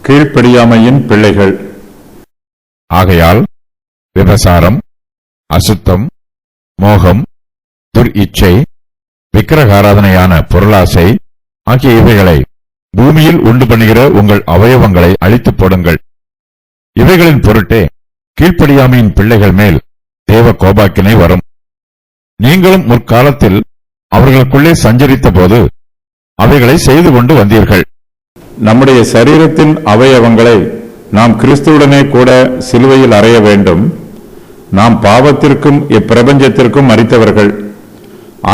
கீழ்ப்படியாமையின் பிள்ளைகள். ஆகையால் விபசாரம், அசுத்தம், மோகம், துர் இச்சை, விக்கிரகாராதனையான பொருளாசை ஆகிய இவைகளை பூமியில் உண்டு பண்ணுகிற உங்கள் அவயவங்களை அழித்துப் போடுங்கள். இவைகளின் பொருட்டே கீழ்ப்படியாமையின் பிள்ளைகள் மேல் தேவ கோபாக்கினை வரும். நீங்களும் முற்காலத்தில் அவர்களுக்குள்ளே சஞ்சரித்த போது அவைகளை செய்து கொண்டு வந்தீர்கள். நம்முடைய சரீரத்தின் அவயவங்களை நாம் கிறிஸ்துவுடனே கூட சிலுவையில் அறைய வேண்டும். நாம் பாவத்திற்கும் இப்பிரபஞ்சத்திற்கும் மரித்தவர்கள்.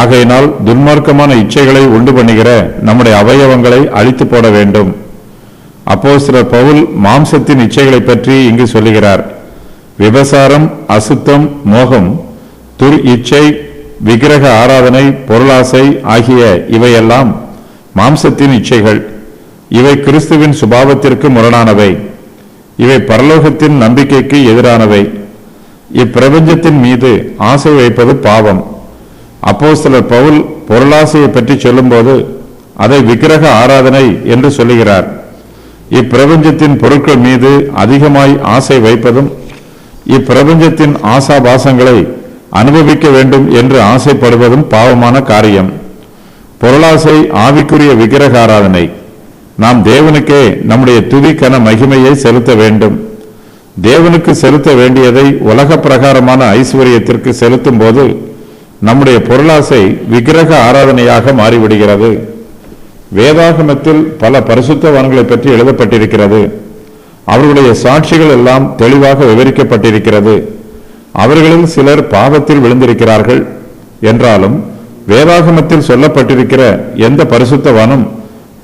ஆகையினால் துன்மார்க்கமான இச்சைகளை உண்டு பண்ணுகிற நம்முடைய அவயவங்களை அழித்து போட வேண்டும். அப்போஸ்தலர் பவுல் மாம்சத்தின் இச்சைகளை பற்றி இங்கு சொல்லுகிறார். விபசாரம், அசுத்தம், மோகம், துர் இச்சை, விக்கிரக ஆராதனை, பொருளாசை ஆகிய இவையெல்லாம் மாம்சத்தின் இச்சைகள். இவை கிறிஸ்துவின் சுபாவத்திற்கு முரணானவை. இவை பரலோகத்தின் நம்பிக்கைக்கு எதிரானவை. இப்பிரபஞ்சத்தின் மீது ஆசை வைப்பது பாவம். அப்போஸ்தலர் பவுல் பொருளாசையை பற்றி சொல்லும்போது அதை விக்கிரக ஆராதனை என்று சொல்லுகிறார். இப்பிரபஞ்சத்தின் பொருட்கள் மீது அதிகமாய் ஆசை வைப்பதும் இப்பிரபஞ்சத்தின் ஆசாபாசங்களை அனுபவிக்க வேண்டும் என்று ஆசைப்படுவதும் பாவமான காரியம். பொருளாசை ஆவிக்குரிய விக்கிரக ஆராதனை. நாம் தேவனுக்கே நம்முடைய துதிக்கன மகிமையை செலுத்த வேண்டும். தேவனுக்கு செலுத்த வேண்டியதை உலக பிரகாரமான ஐஸ்வர்யத்திற்கு செலுத்தும் போது நம்முடைய பொருளாசை விக்கிரக ஆராதனையாக மாறிவிடுகிறது. வேதாகமத்தில் பல பரிசுத்தவான்களை பற்றி எழுதப்பட்டிருக்கிறது. அவர்களுடைய சாட்சிகள் எல்லாம் தெளிவாக விவரிக்கப்பட்டிருக்கிறது. அவர்களில் சிலர் பாவத்தில் விழுந்திருக்கிறார்கள். என்றாலும் வேதாகமத்தில் சொல்லப்பட்டிருக்கிற எந்த பரிசுத்தவானும்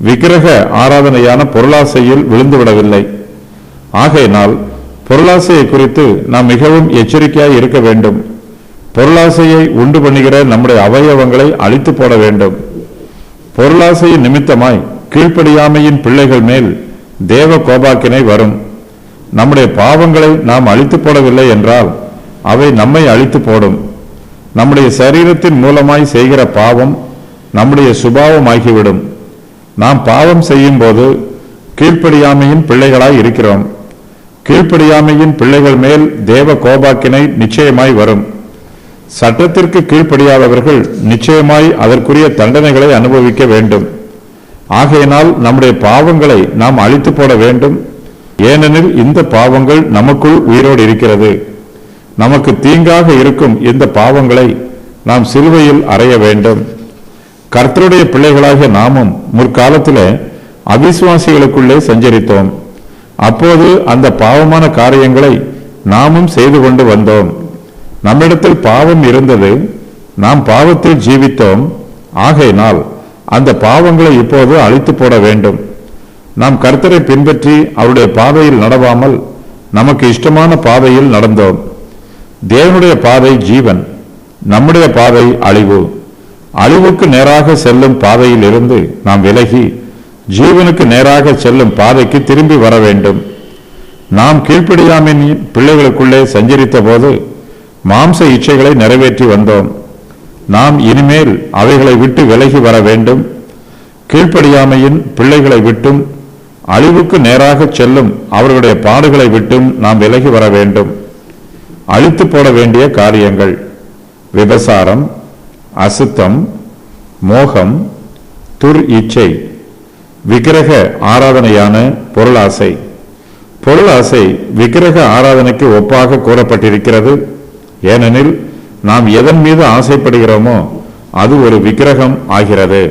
விக்கிரக ஆராதனையான பொருளாசையில் விழுந்துவிடவில்லை. ஆகையினால் பொருளாசையை குறித்து நாம் மிகவும் எச்சரிக்கையாய் இருக்க வேண்டும். பொருளாசையை உண்டு பண்ணுகிற நம்முடைய அவயவங்களை அழித்து போட வேண்டும். பொருளாசையின் நிமித்தமாய் கீழ்ப்படியாமையின் பிள்ளைகள் மேல் தேவ கோபாக்கினை வரும். நம்முடைய பாவங்களை நாம் அழித்து போடவில்லை என்றால் அவை நம்மை அழித்து போடும். நம்முடைய சரீரத்தின் மூலமாய் செய்கிற பாவம் நம்முடைய சுபாவமாகிவிடும். நாம் பாவம் செய்யும் போது கீழ்ப்படியாமையின் பிள்ளைகளாய் இருக்கிறோம். கீழ்ப்படியாமையின் பிள்ளைகள் மேல் தேவ கோபாக்கினை நிச்சயமாய் வரும். சட்டத்திற்கு கீழ்ப்படியாதவர்கள் நிச்சயமாய் அதற்குரிய தண்டனைகளை அனுபவிக்க வேண்டும். ஆகையினால் நம்முடைய பாவங்களை நாம் அழித்து போட வேண்டும். ஏனெனில் இந்த பாவங்கள் நமக்குள் உயிரோடு இருக்கிறது. நமக்கு தீங்காக இருக்கும் இந்த பாவங்களை நாம் சிலுவையில் அறைய வேண்டும். கர்த்தருடைய பிள்ளைகளாகிய நாமும் முற்காலத்திலே அவிசுவாசிகளுக்குள்ளே சஞ்சரித்தோம். அப்போது அந்த பாவமான காரியங்களை நாமும் செய்து கொண்டு வந்தோம். நம்மிடத்தில் பாவம் இருந்தது. நாம் பாவத்தில் ஜீவித்தோம். ஆகையினால் அந்த பாவங்களை இப்போது அழித்து போட வேண்டும். நாம் கர்த்தரை பின்பற்றி அவருடைய பாதையில் நடவாமல் நமக்கு இஷ்டமான பாதையில் நடந்தோம். தேவனுடைய பாதை ஜீவன், நம்முடைய பாதை அழிவு. அழிவுக்கு நேராக செல்லும் பாதையில் இருந்து நாம் விலகி ஜீவனுக்கு நேராக செல்லும் பாதைக்கு திரும்பி வர வேண்டும். நாம் கீழ்ப்படியாமையின் பிள்ளைகளுக்குள்ளே சஞ்சரித்த போது மாம்ச இச்சைகளை நிறைவேற்றி வந்தோம். நாம் இனிமேல் அவைகளை விட்டு விலகி வர வேண்டும். கீழ்ப்படியாமையின் பிள்ளைகளை விட்டும் அழிவுக்கு நேராக செல்லும் அவர்களுடைய பாடுகளை விட்டும் நாம் விலகி வர வேண்டும். அழித்து போட வேண்டிய காரியங்கள்: விபசாரம், அசுத்தம், மோகம், துர் இச்சை, விக்கிரக ஆராதனையான பொருளாசை. பொருளாசை விக்கிரக ஆராதனைக்கு ஒப்பாக கூறப்பட்டிருக்கிறது. ஏனெனில் நாம் எதன் மீது ஆசைப்படுகிறோமோ அது ஒரு விக்கிரகம் ஆகிறது.